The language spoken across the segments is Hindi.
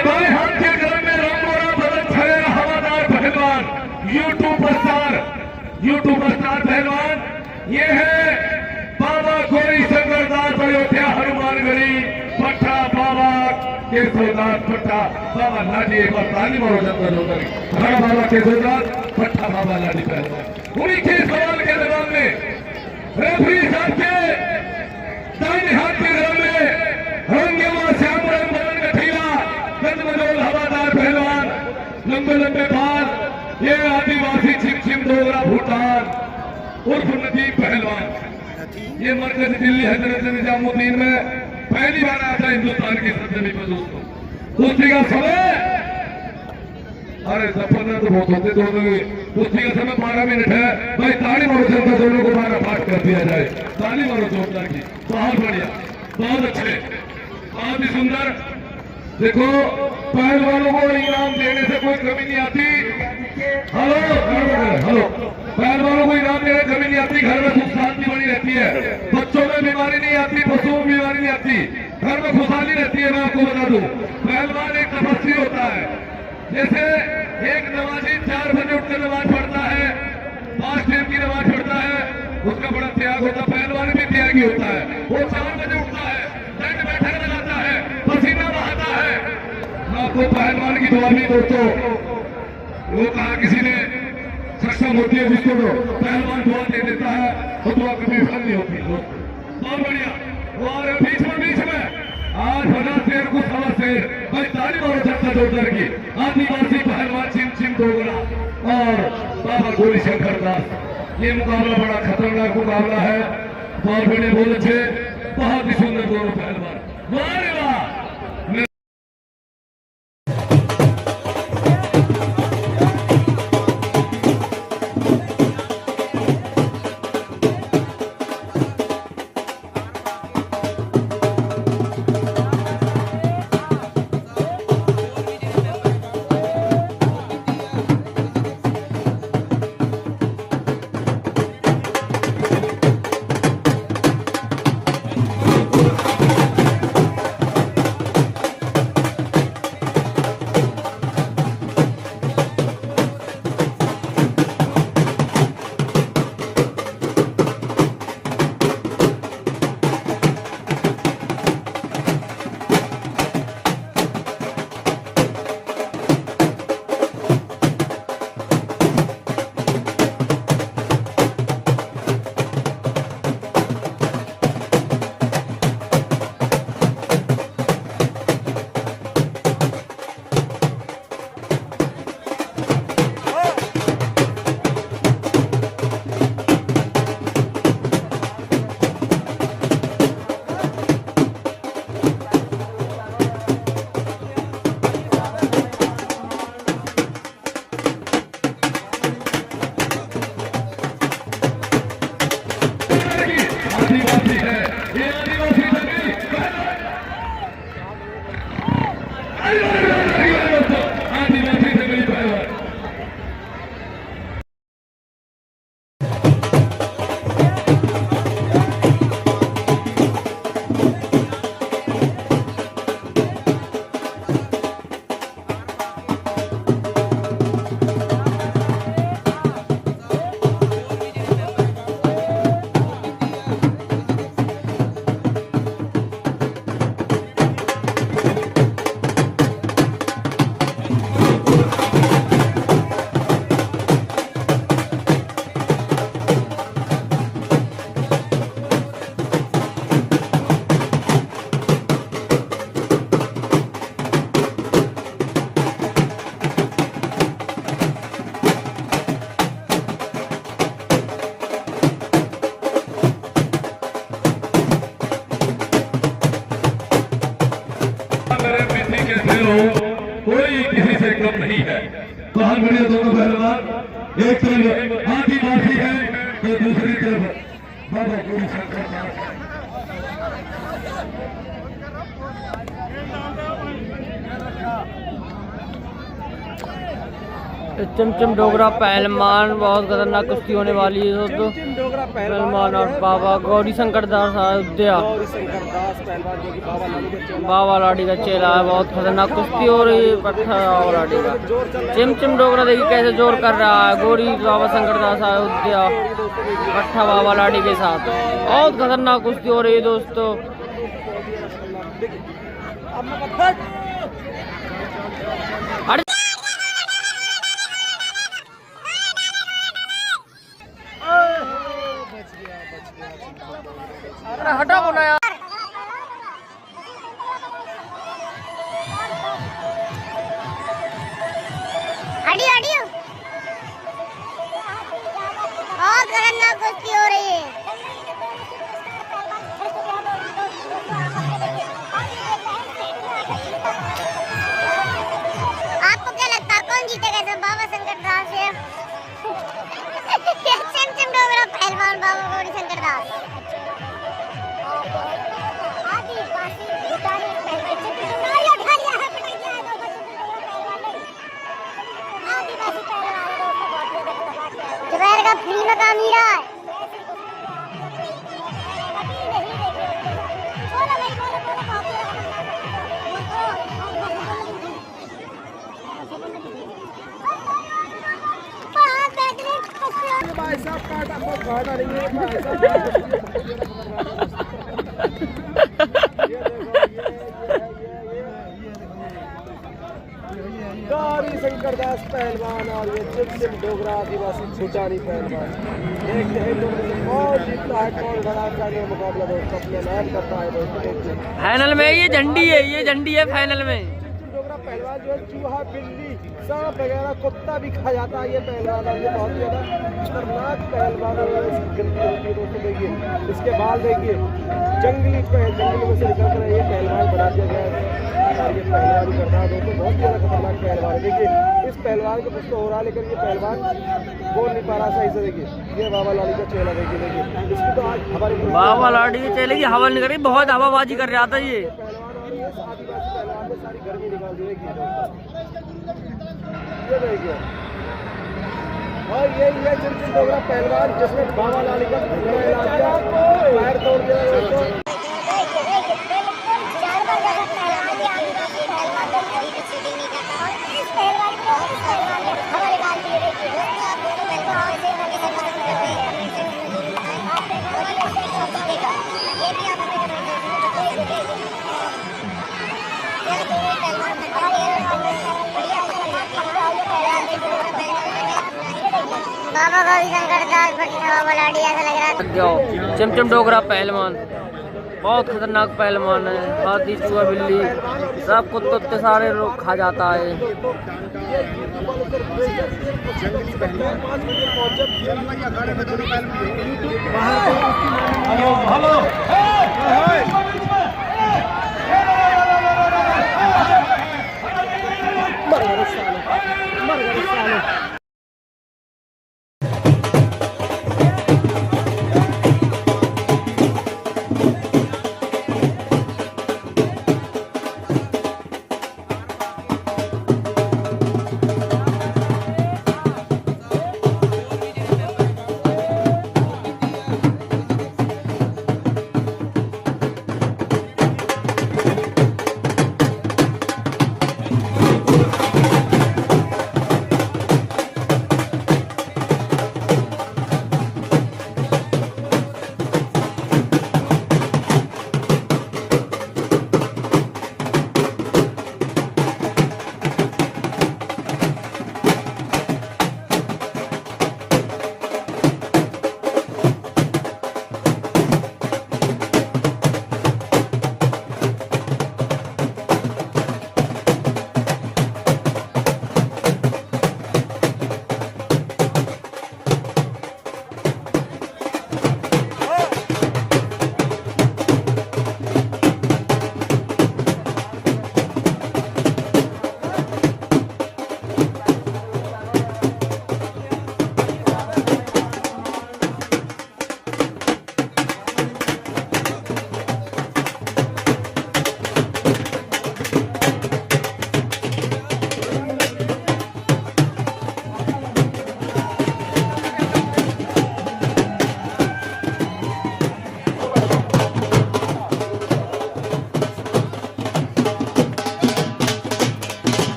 बाएं हाथ के गले में रंगोरा बदन छाया हवादार पहलवान, यूट्यूब स्टार पहलवान, ये है बाबा गौरी शंकरदास अयोध्या हनुमानगढ़ी पट्टा बाबा केशवदास पट्टा बाबा लाडी। एक बार ताली मारो जनता हर बाबा केशवदास पट्टा बाबा लाडी पहलवान। उन्हीं के सवाल के जवाब में रेफरी साहब के दाहिने हाथ के गले में रंगेवा श्याम रंग बदन गठीला गंदमजोल हवादार पहलवान, लंबे लंबे बाल, ये आदिवासी छिम डोगरा भूटान उर्फ नदीम पहलवान। ये मरकज दिल्ली हजरत निजामुद्दीन में पहली बार आता है हिंदुस्तान की सरजमी पर दोस्तों। कुश्ती का समय, अरे सफर तो बहुत होते दोनों की। कुश्ती का समय 12 मिनट है भाई। ताली मारो जनता, दोनों को 12 पाठ कर दिया जाए। ताली मारो जोरदार की। बहुत बढ़िया, बहुत अच्छे, बहुत ही सुंदर। देखो पहलवानों को इनाम देने से कोई कमी नहीं आती। हेलो, पहलवानों को इनाम देने कमी नहीं आती। घर में सुख शांति बनी रहती है, बच्चों में बीमारी नहीं आती, पशुओं में बीमारी नहीं आती, घर में खुशहाली रहती है। मैं आपको बता दूं, पहलवान एक तपस्वी होता है। जैसे एक नमाजी 4 बजे उठकर नमाज पढ़ता है, 5 टाइम की नमाज पढ़ता है, उसका बड़ा त्याग होता है। पहलवान भी त्यागी होता है। वो 4 बजे उठता है, दंड बैठक लगाता है, पसीना बहाता है। आपको पहलवान की दुआ नहीं दोस्तों, वो कहा किसी ने सक्षम होती है जिसको तो पहलवान दुआ दे देता है, वो दुआ कभी फल नहीं होती। बहुत बढ़िया। और बीच में आज बना शेर को सवा शेर भाई। ताली मारो जनता जोरदार की। आदिवासी पहलवान छिम डोगरा और बाबा गौरी शंकर दास। ये मुकाबला बड़ा खतरनाक मुकाबला है। बहुत बढ़िया, बहुत अच्छे, बहुत ही सुंदर दोनों पहलवान। वाह रे वाह। कोई किसी से कम नहीं है। बहुत बढ़िया दोनों पहलवान। एक तरफ आदिवासी है तो दूसरी तरफ बाबा गौरी शंकर दास। चमचम डोगरा पहलवान, बहुत खतरनाक कुश्ती होने वाली है दोस्तों। पहलवान और बाबा गौरी शंकर दास अयोध्या, बाबा लाडी का चेला है। बहुत खतरनाक कुश्ती हो रही है पट्टा बाबा लाडी का। चमचम डोगरा देखिए कैसे जोर कर रहा है, गौरी बाबा शंकर दास अयोध्या पट्टा बाबा लाडी के साथ। बहुत खतरनाक कुश्ती हो रही है दोस्तों। अरे हटा बोला यार। हटियो हटियो, बहुत खतरनाक कुश्ती हो रही है। आपको क्या लगता है कौन जीतेगा इसमें, बाबा शंकर दास या चमचम डोगरा पहलवान बाबा गौरी शंकर दास? दोपहर का फ्री में काम ही रहा है। भाई साहब काटा काटा नहीं है भाई साहब। गौरी शंकर दास पहलवान और ये चमचम डोगरा आदिवासी भूटानी पहलवान। देखते हैं दोनों में कौन जीतता है, कौन बड़ा का मुकाबला दोस्तों अपने नाम करता है दोस्तों। फाइनल में ये झंडी है, ये झंडी है फाइनल में। चमचम डोगरा पहलवान जो है चूहा, बिल्ली, सांप वगैरह, कुत्ता भी खा जाता है ये पहलवान। और ये बहुत ज्यादा खतरनाक पहलवान गिनती होती है दोस्तों। देखिए इसके बाल, देखिए जंगली जंगल में से निकल कर ये पहलवान बना दिया गया है। और ये पहलवान करता है दोस्तों, बहुत ज्यादा खतरनाक पहलवान है। देखिए इस पहलवान को कुछ तो हो रहा है, लेकिन ये पहलवान बोल नहीं पा रहा सही से। देखिए ये बाबा लाडी का चेला, देखिए इसकी तो आज हमारे बाबा लाडी के चेले की हवा निकल रही, बहुत हवाबाजी कर रहा था ये पहलवान। और ये आदिवासी पहलवान ने सारी गर्मी निकाल दी ये देखिए। और ये चमचम डोगरा पहलवान जिसने बाबा लाडी का पैर तोड़ दिया। बाबा गौरी शंकर दास बाबा लाडी ऐसा लग रहा है। चमचम डोगरा पहलवान बहुत खतरनाक पहलवान है। हाथी, चूहा, बिल्ली सब कुत्ते सारे लोग खा जाता है।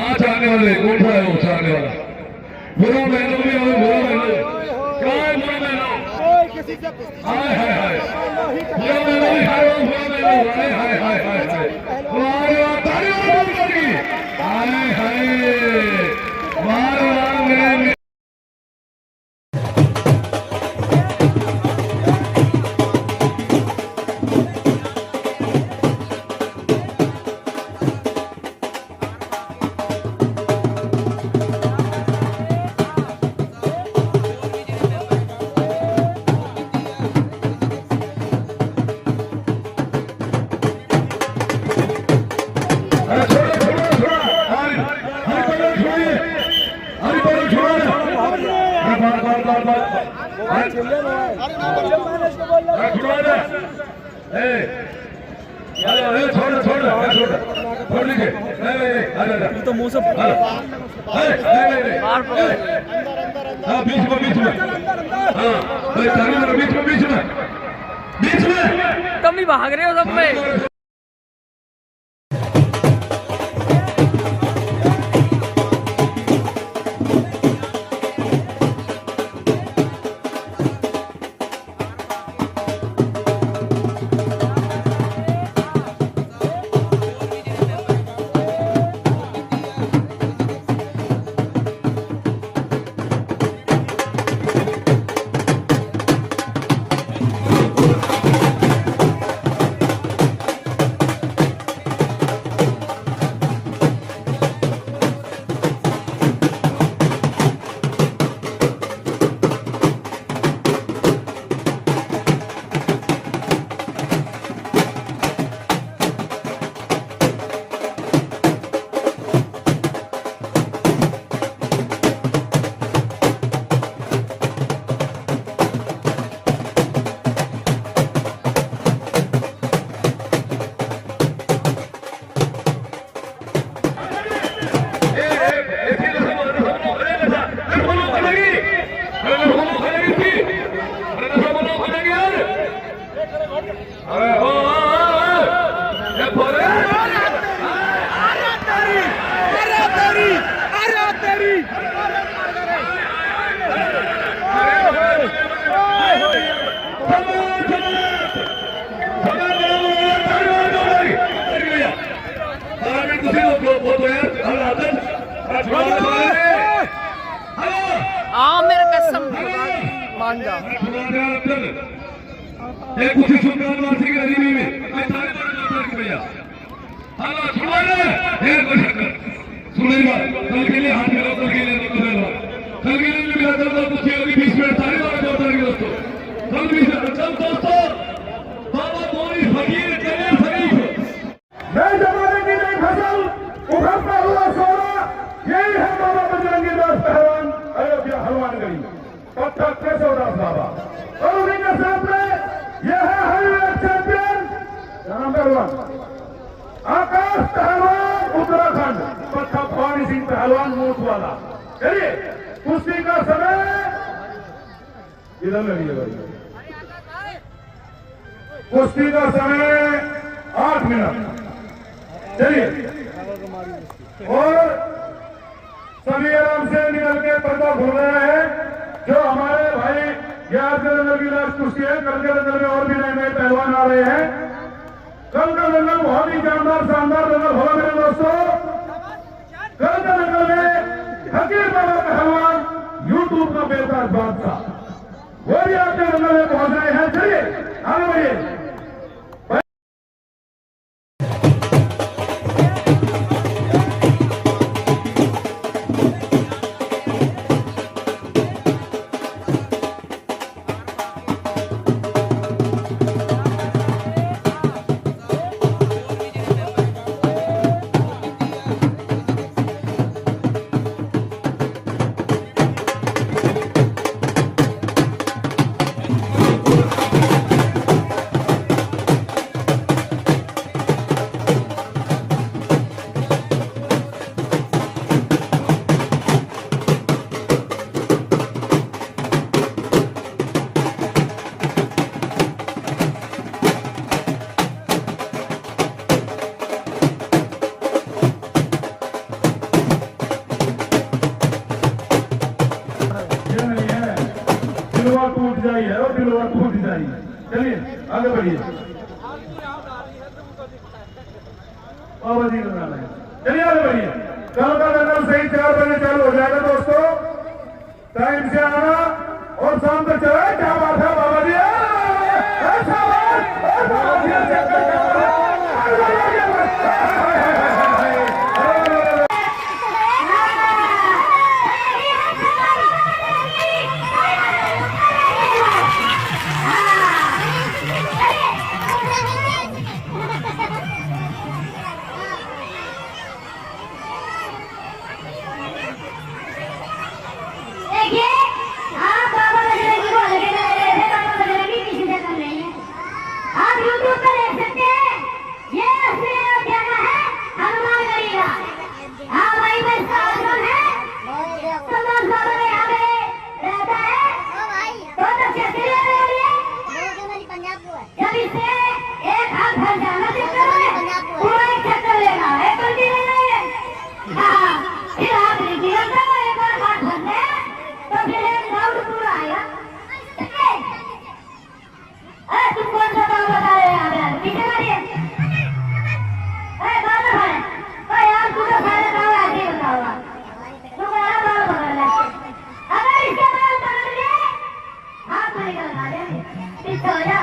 आज आने वाले कौन सा है वो चाहने वाला? बुरा बहनों भी और बुरा बहनों क्या है? बुरा बहनों कोई किसी से हाय हाय हाय बुरा बहनों भी हाय बुरा बहनों हाय हाय हाय हाय हाय वाह वाह तालियां बजाएगी हाय हाय वाह वाह मेरे तो मुंह से तुम भी भाग रहे हो सब में। मेरे कसम मान जा एक उसी सुल्तान वासी की नदी में मैं सारे बड़े की भैया हेलो सुनो ये कुछ सुनेगा कल के लिए हाथ मिलाओ कल के लिए कल के लिए मिला कर दो कुछ अभी 20 मिनट सारे बड़े दोस्तों कल 20 मिनट चल दोस्तों बाबा मोरी फकीर कलील फरीफ मैं जमाने की नई फसल उभरता हुआ सोना यही है बाबा बजरंगी दास पहलवान अयोध्या हनुमान गढ़ी पत्थर केशवदास बाबा और उन्हीं के सामने यह है हेवीवेट चैंपियन नंबर 1 आकाश पहलवान उत्तराखंड पत्थर पानी सिंह पहलवान मूठ वाला। चलिए कुश्ती का समय इधर लगिए भाई कुश्ती का समय 8 मिनट। चलिए और सभी आराम से निकल के पर्दा खोल रहे हैं जो हमारे भाई 11 दंगल की लास्ट कुश्ती है। कल के दंगल में और भी नए नए पहलवान आ रहे हैं। कल का दंगल बहुत ही जानदार शानदार दंगल होगा मेरे दोस्तों। कल का दंगल में फकीर बाबा पहलवान यूट्यूब का बेताज बादशाह वो भी आपके दंगल में पहुंच रहे हैं। चलिए आगे बढ़िए। चाहिए। चलिए आगे बढ़िए। बाबा जी का गाना है, चलिए आगे बढ़िए। कल का लंगर सही 4 बजे चालू हो जाएगा दोस्तों, टाइम से आना और शाम तक चले। क्या बात है बाबा जी, देखिए आप बाबा बजरंगी को अलग लगा रहे थे, बाबा बजरंगी किसी से कम नहीं है। आप यूट्यूब पर देख सकते हैं, ये असली अयोध्या का है हनुमानगढ़ी का। हाँ भाई मैं इसका आश्रम है, सलमान बाबा ने यहाँ पे रहता है। बहुत अच्छे से ले रहे हैं। जब इसे एक हाथ भर जाना चक्कर है, पूरा एक चक्कर लेगा, एक पलटी लेना है। हाँ फिर हाथ नीचे रखता है, एक बार हाथ भरते हैं तो फिर एक राउंड पूरा आएगा। अरे तुम कौन सा काम बता रहे हैं यार, पीछे करिए। अरे बाल है, अरे यार तू तो सारे काम ऐसे ही बताओगा, तू मेरा बाल पकड़ ले। अगर इसके बाल पकड़ लिए हाथ में निकल आ जाएंगे, पीछे हो जा।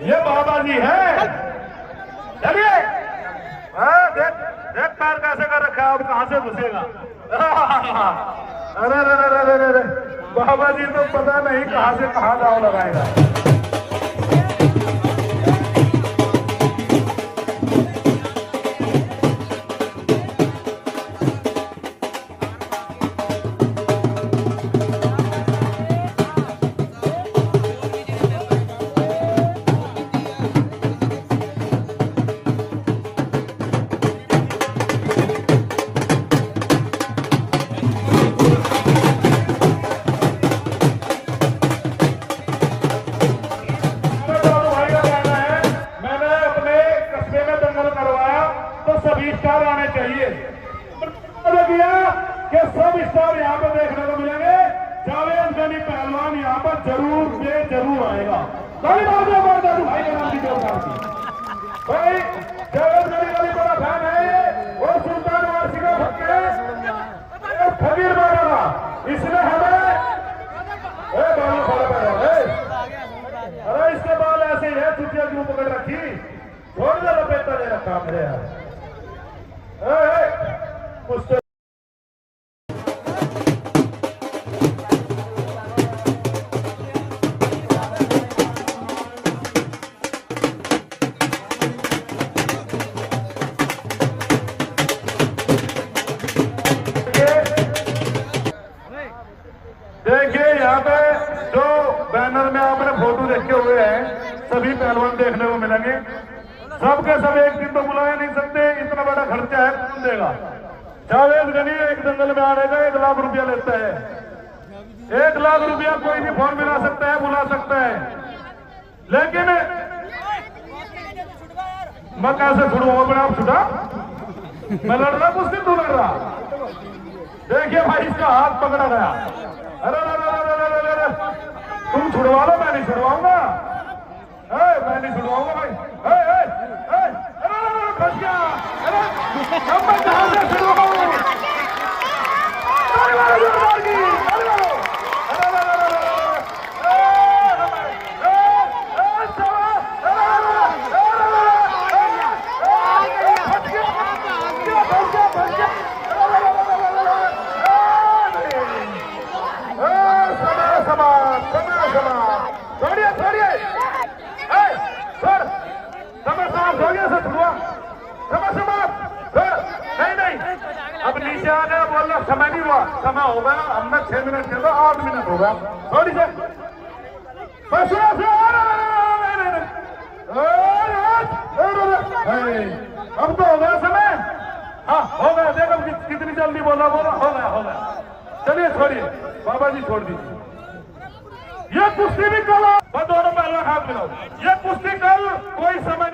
ये बाबा जी है। चलिए देख देख पैर कैसे कर रखा है, अब कहां से घुसेगा। अरे बाबा जी तो पता नहीं कहां से कहां दाव लगाएगा। कि सब स्टार यहाँ पर देखने को मिलेंगे। जावेद गनी पहलवान यहाँ पर जरूर आएगा। भाई के नाम की जोरदार भाई जावेद गनी का भी बड़ा फैन है और सुल्तान वारसी का भक्त है खबीर बाबा का। इसने हमें अरे इसके बाल ऐसे ही है, चुटिया क्यों पकड़ रखी, छोड़ दे लपेटा दे रखा मेरे यार। कुछ देखिए यहाँ पे जो बैनर में आपने फोटो देखे हुए हैं सभी पहलवान देखने को मिलेंगे। सबके सब एक दिन तो बुलाया नहीं सकते, इतना बड़ा खर्चा है, कौन देगा। जावेद गनी एक दंगल में आने का 1 लाख रुपया लेता है। 1 लाख रुपया कोई भी फॉर्म मिला सकता है, बुला सकता है, लेकिन मैं कैसे छुड़ूंगा अपने आप छुड़ा। मैं लड़ रहा कुछ दिन, तू लड़ रहा। देखिए भाई इसका हाथ पकड़ा गया। अरे तुम छुड़वा लो, मैं नहीं छुड़वाऊंगा, मैं नहीं छुड़वाऊंगा भाई। फंस गया। अब मैं कहां से छुड़वाऊं? अब नीचे आने बोलना समय नहीं हुआ, समय हो गया। हमने 6 मिनट के 8 मिनट हो गया। थोड़ी से अब तो हो गया समय। हाँ हो गया, देखो कितनी जल्दी बोला हो गया। चलिए छोड़िए बाबा जी, छोड़ दीजिए। ये कुश्ती भी कल दोनों पहलवान हाथ मिलाओ। ये कुश्ती कल कोई समय